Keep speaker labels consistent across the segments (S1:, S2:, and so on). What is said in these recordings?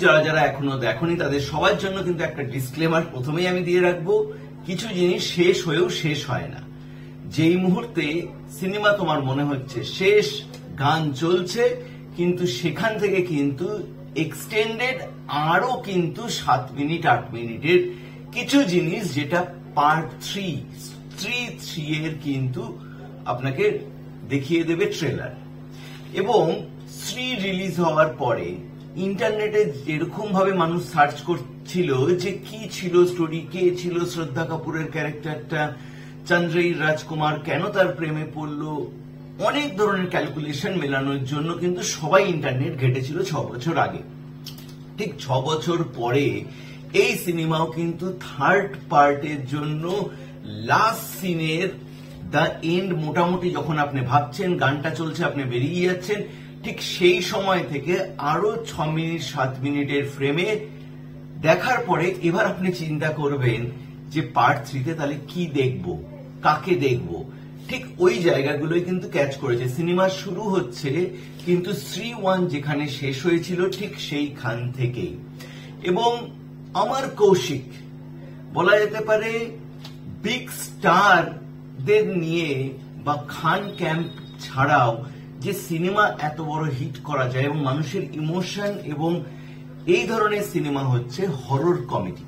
S1: যারা যারা এখনো দেখোনি তাদের সবার জন্য কিন্তু একটা ডিসক্লেমার প্রথমেই আমি দিয়ে রাখবো, কিছু জিনিস শেষ হয়েও শেষ হয় না। যেই মুহূর্তে সিনেমা তোমার মনে হচ্ছে শেষ, গান চলছে, কিন্তু সেখান থেকে কিন্তু এক্সটেন্ডেড আরো কিন্তু 7 মিনিট 8 মিনিটের কিছু জিনিস, যেটা পার্ট 3 এর কিন্তু আপনাকে দেখিয়ে দেবে ট্রেলার। এবং শ্রী রিলিজ হওয়ার পরে ইন্টারনেটে যেরকম ভাবে মানুষ সার্চ করছিল যে কি ছিল স্টোরি, কে ছিল শ্রদ্ধা কাপুরের ক্যারেক্টারটা, চন্দ্রেই রাজকুমার কেন তার প্রেমে পড়লো, অনেক ধরনের ক্যালকুলেশন মেলানোর জন্য কিন্তু সবাই ইন্টারনেট ঘেটেছিল 6 বছর আগে। ঠিক 6 বছর পরে এই সিনেমাও কিন্তু থার্ড পার্টের জন্য লাস্ট সিনের দ্য এন্ড, মোটামুটি যখন আপনি ভাবছেন গানটা চলছে আপনি বেরিয়ে যাচ্ছেন, ঠিক সেই সময় থেকে আরো 6 মিনিট 7 মিনিটের ফ্রেমে দেখার পরে এবার আপনি চিন্তা করবেন যে পার্ট 3তে তাহলে কি দেখব, কাকে দেখব। ঠিক ওই জায়গাগুলোই কিন্তু ক্যাচ করেছে। সিনেমা শুরু হচ্ছে কিন্তু শ্রী 1 যেখানে শেষ হয়েছিল ঠিক সেইখান থেকেই। এবং অমর কৌশিক বলা যেতে পারে বিগ স্টারদের নিয়ে বা খান ক্যাম্প ছাড়াও যে সিনেমা এত বড় হিট করা যায় এবং মানুষের ইমোশন, এবং এই ধরনের সিনেমা হচ্ছে হরর কমেডি।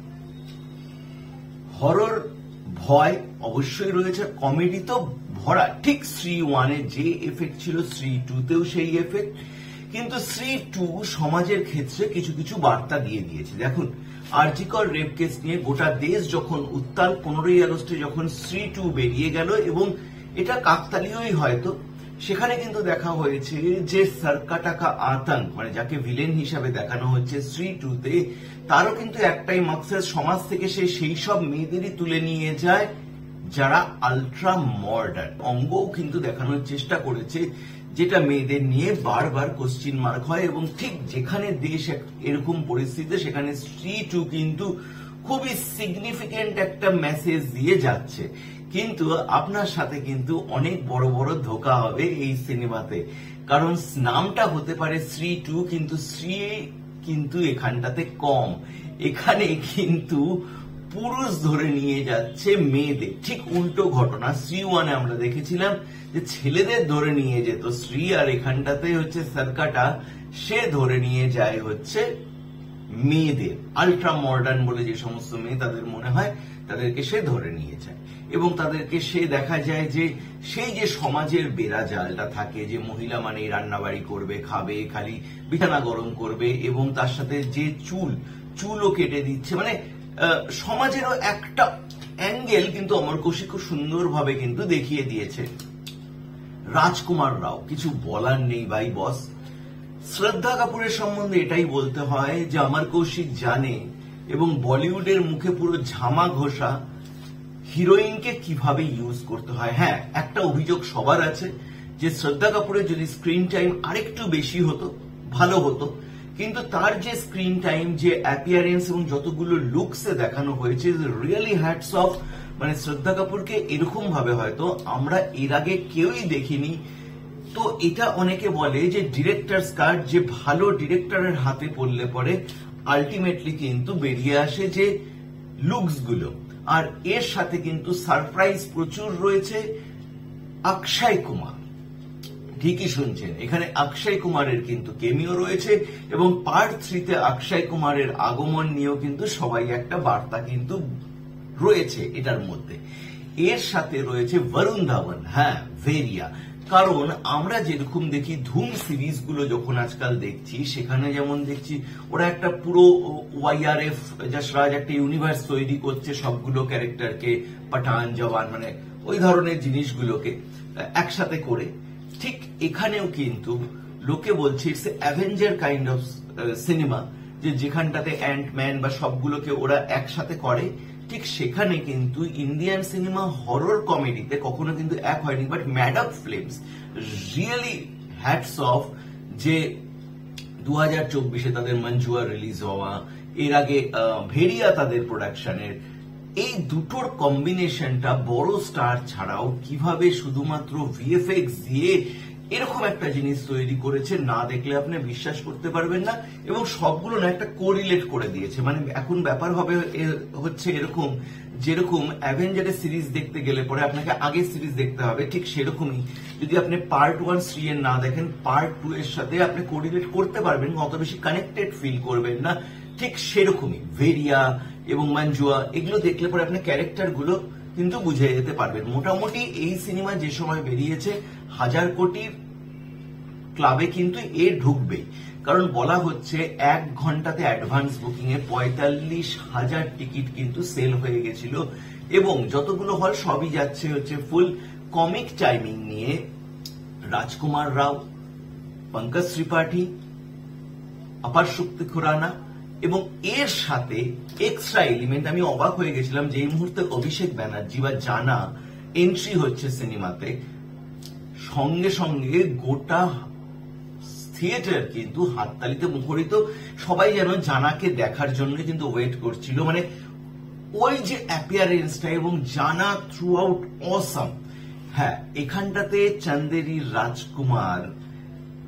S1: হরর ভয় অবশ্যই রয়েছে, কমেডি তো ভরা। ঠিক শ্রী 1-এ যে এফেক্ট ছিল শ্রী 2-তেও সেই এফেক্ট, কিন্তু শ্রী 2 সমাজের ক্ষেত্রে কিছু কিছু বার্তা দিয়ে দিয়েছে। দেখুন, আরজিকর রেপ কেস নিয়ে গোটা দেশ যখন উত্তাল, 15ই আগস্টে যখন শ্রী 2 বেরিয়ে গেল, এবং এটা কাকতালীয়ই হয়তো, সেখানে কিন্তু দেখা হয়েছে যে সরকাটাকা আতঙ্ক, মানে যাকে ভিলেন হিসাবে দেখানো হচ্ছে শ্রী 2-তে, তারও কিন্তু একটাই মাকসাদ, সমাজ থেকে সে সেই সব মেয়েদেরই তুলে নিয়ে যায় যারা আলট্রা মডার্ন। অঙ্গও কিন্তু দেখানোর চেষ্টা করেছে যেটা মেয়েদের নিয়ে বারবার কোশ্চিন মার্ক হয়, এবং ঠিক যেখানে দেশ এরকম পরিস্থিতিতে সেখানে শ্রী 2 কিন্তু খুবই সিগনিফিকেন্ট একটা মেসেজ দিয়ে যাচ্ছে। কিন্তু আপনার সাথে কিন্তু অনেক বড় বড় ধোঁকা হবে এই সিনেমাতে, কারণ নামটা হতে পারে শ্রী 2, কিন্তু শ্রী কিন্তু এখানটাতে কম। এখানে কিন্তু পুরুষ ধরে নিয়ে যাচ্ছে মেয়েদের। ঠিক উল্টো ঘটনা শ্রী 1-এ আমরা দেখেছিলাম যে ছেলেদের ধরে নিয়ে যেত শ্রী, আর এখানটাতে হচ্ছে সরকাটা সে ধরে নিয়ে যায় হচ্ছে মেয়েদের। আলট্রা মডার্ন বলে যে সমস্ত মেয়ে তাদের মনে হয়, তাদেরকে সে ধরে নিয়ে যায়, এবং তাদেরকে সে দেখা যায় যে সেই যে সমাজের বেড়াজালটা থাকে যে মহিলা মানেই রান্নাবাড়ি করবে, খাবে, খালি বিছানা গরম করবে, এবং তার সাথে যে চুলও কেটে দিচ্ছে, মানে সমাজেরও একটা অ্যাঙ্গেল কিন্তু অমর কৌশিক খুব সুন্দরভাবে কিন্তু দেখিয়ে দিয়েছে। রাজকুমার রাও, কিছু বলার নেই ভাই বস। শ্রদ্ধা কাপুরের সম্বন্ধে এটাই বলতে হয় যে অমর কৌশিক জানে, এবং বলিউডের মুখে পুরো ঝামা ঘষা হিরোইনকে কিভাবে ইউজ করতে হয়। হ্যাঁ, একটা অভিযোগ সবার আছে যে শ্রদ্ধা কাপুরের যদি স্ক্রিন টাইম আরেকটু বেশি হতো ভালো হতো, কিন্তু তার যে স্ক্রিন টাইম, যে অ্যাপিয়ারেন্স এবং যতগুলো লুকসে দেখানো হয়েছে, রিয়েলি হ্যাটস অফ। মানে শ্রদ্ধা কাপুরকে এরকম ভাবে হয়তো আমরা এর আগে কেউই দেখিনি। তো এটা অনেকে বলে যে ডিরেক্টরস কাট, যে ভালো ডিরেক্টরের হাতে পড়লে পরে আলটিমেটলি কিন্তু বেরিয়ে আসে যে লুকস গুলো। আর এর সাথে কিন্তু সারপ্রাইজ প্রচুর রয়েছে। অক্ষয় কুমার, ঠিকই শুনছেন, এখানে অক্ষয় কুমারের কিন্তু কেমিও রয়েছে, এবং পার্ট 3-তে অক্ষয় কুমারের আগমন নিয়েও কিন্তু সবাই একটা বার্তা কিন্তু রয়েছে এটার মধ্যে। এর সাথে রয়েছে বরুণ ধাওয়ান, হ্যাঁ ভেরিয়া। কারণ আমরা যেরকম দেখি ধুম সিরিজগুলো যখন আজকাল দেখছি, সেখানে যেমন দেখছি ওরা একটা পুরো ওয়াইআরএফ যশরাজ একটা ইউনিভার্স তৈরি করছে সবগুলো ক্যারেক্টারকে, পাঠান, জওয়ান, মানে ওই ধরনের জিনিসগুলোকে একসাথে করে। ঠিক এখানেও কিন্তু লোকে বলছে it's Avenger kind of cinema, যে যেখানটাতে অ্যান্টম্যান বা সবগুলোকে ওরা একসাথে করে। ঠিক সেখানে কিন্তু ইন্ডিয়ান সিনেমা হরর কমেডিতে কখনো কিন্তু এক হয়নি। But madam films really hats off, যে 2024-এ তাদের মঞ্জুয়া রিলিজ হওয়া, এর আগে ভেরিয়া তাদের প্রোডাকশনের, এই দুটোর কম্বিনেশনটা বড় স্টার ছাড়াও কিভাবে শুধুমাত্র ভিএফএক্স দিয়ে এরকম একটা জিনিস তৈরি করেছে, না দেখলে আপনি বিশ্বাস করতে পারবেন না। এবং সবগুলো না একটা কোরিলেট করে দিয়েছে। মানে এখন ব্যাপার হবে হচ্ছে এরকম, যেরকম অ্যাভেঞ্জারের সিরিজ দেখতে গেলে পরে আপনাকে আগের সিরিজ দেখতে হবে, ঠিক সেরকমই যদি আপনি পার্ট 1 3 এর না দেখেন, পার্ট 2 এর সাথে আপনি কোরিলেট করতে পারবেন, অত বেশি কানেক্টেড ফিল করবেন না। ঠিক সেরকমই ভেরিয়া এবং মঞ্জুয়া, এগুলো দেখলে পরে আপনি ক্যারেক্টার গুলো কিন্তু বুঝে যেতে পারবেন। মোটামুটি এই সিনেমা যে সময় বেরিয়েছে 1000 কোটির ক্লাবে কিন্তু এ ঢুকবেই। কারণ বলা হচ্ছে 1 ঘন্টাতে অ্যাডভান্স বুকিং এ 45,000 টিকিট কিন্তু সেল হয়ে গেছিল। এবং যতগুলো হল সবই যাচ্ছে হচ্ছে ফুল কমিক টাইমিং নিয়ে। রাজকুমার রাও, পঙ্কজ ত্রিপাঠী, অপার শক্তি খুরানা এবং এর সাথে এক্সট্রা এলিমেন্ট। আমি অবাক হয়ে গেছিলাম যে এই মুহূর্তে অভিষেক ব্যানার্জি বা জানা এন্ট্রি হচ্ছে সিনেমাতে, সঙ্গে সঙ্গে গোটা থিয়েটার কিন্তু হাততালিতে মুখরিত। সবাই যেন জানাকে দেখার জন্য কিন্তু ওয়েট করছিল। মানে ওই যে অ্যাপিয়ারেন্সটা এবং জানা থ্রু আউট অসাম। হ্যাঁ, এখানটাতে চন্দেরি রাজকুমার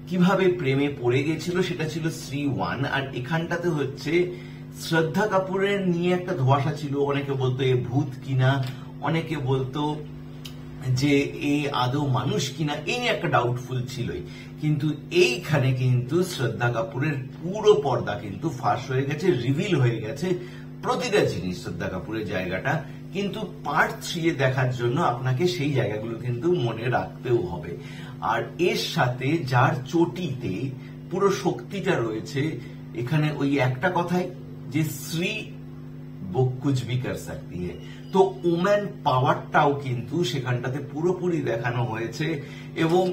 S1: কিভাবে প্রেমে পড়ে গেছিল সেটা ছিল শ্রী 1, আর এখানটাতে হচ্ছে শ্রদ্ধা কাপুরের নিয়ে একটা ধোঁয়াশা ছিল। অনেকে বলতো এ ভূত কিনা, অনেকে বলতো যে এ আদৌ মানুষ কিনা, এই নিয়ে একটা ডাউটফুল ছিলই। কিন্তু এইখানে কিন্তু শ্রদ্ধা কাপুরের পুরো পর্দা কিন্তু ফাঁস হয়ে গেছে, রিভিল হয়ে গেছে প্রতিটা জিনিস শ্রদ্ধা কাপুরের জায়গাটা। কিন্তু পার্ট 3 এ দেখার জন্য আপনাকে সেই জায়গাগুলো কিন্তু মনে রাখতেও হবে। আর এর সাথে যার চটিতে পুরো শক্তিটা রয়েছে এখানে ওই একটা কথাই যে শ্রী वो कुछ भी कर सकती है। তো ওম্যান পাওয়ারটাও কিন্তু সেখানটাতে পুরোপুরি দেখানো হয়েছে। এবং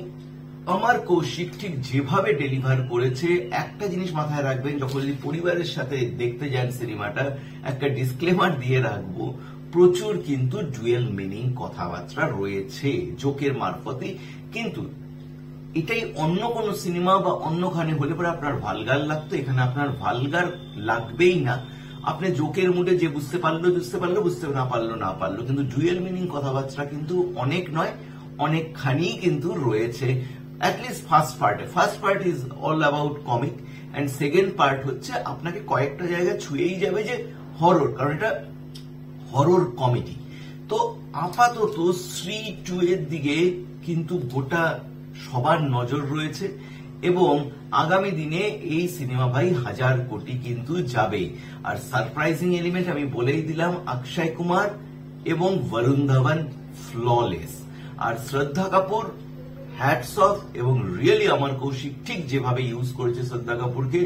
S1: আমার কৌশিক ঠিক যেভাবে ডেলিভার করেছে, একটা জিনিস মাথায় রাখবেন, যখন যদি পরিবারের সাথে দেখতে যান সিনেমাটা, একটা ডিসক্লেমার দিয়ে রাখবো, প্রচুর কিন্তু ডুয়েল মিনিং কথাবার্তা রয়েছে জোকের মারফতে। কিন্তু এটাই অন্য কোন সিনেমা বা অন্যখানে হলে পরে আপনার ভালগার লাগতো, এখানে আপনার ভালগার লাগবেই না। আপনি জোকের মুডে যে বুঝতে পারলো বুঝতে পারলো, বুঝতে না পারলো না পারলো, কিন্তু ডুয়েল মিনিং কথাবার্তা কিন্তু অনেক নয়, অনেকখানি কিন্তু রয়েছে। At least first part is all about comic, and second part হচ্ছে আপনাকে কয়েকটা জায়গা ছুঁয়েই যাবে যে হরর, কারণ এটা হরর কমেডি। তো আপাতত শ্রী 2 এর দিকে কিন্তু গোটা সবার নজর রয়েছে এবং আগামী দিনে এই সিনেমা ভাই 1000 কোটি কিন্তু যাবে। আর সারপ্রাইজিং এলিমেন্ট আমি বলেই দিলাম, অক্ষয় কুমার এবং বরুণ ধাওয়ান ফ্ললেস। আর শ্রদ্ধা কাপুর হ্যাটস অফ, এবং রিয়েলি আমার কৌশিক ঠিক যেভাবে ইউজ করেছে শ্রদ্ধা কাপুরকে,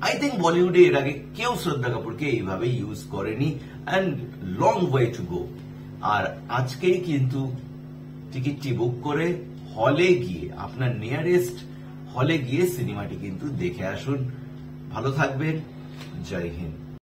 S1: আই থিঙ্ক বলিউডে এর আগে কেউ শ্রদ্ধা কাপুরকে এইভাবে ইউজ করেনি, and long way to go. আর আজকেই কিন্তু টিকিটটি বুক করে হলে গিয়ে, আপনার নিয়ারেস্ট হলে গিয়ে সিনেমাটি কিন্তু দেখে আসুন। ভালো থাকবেন, জয় হিন্দ।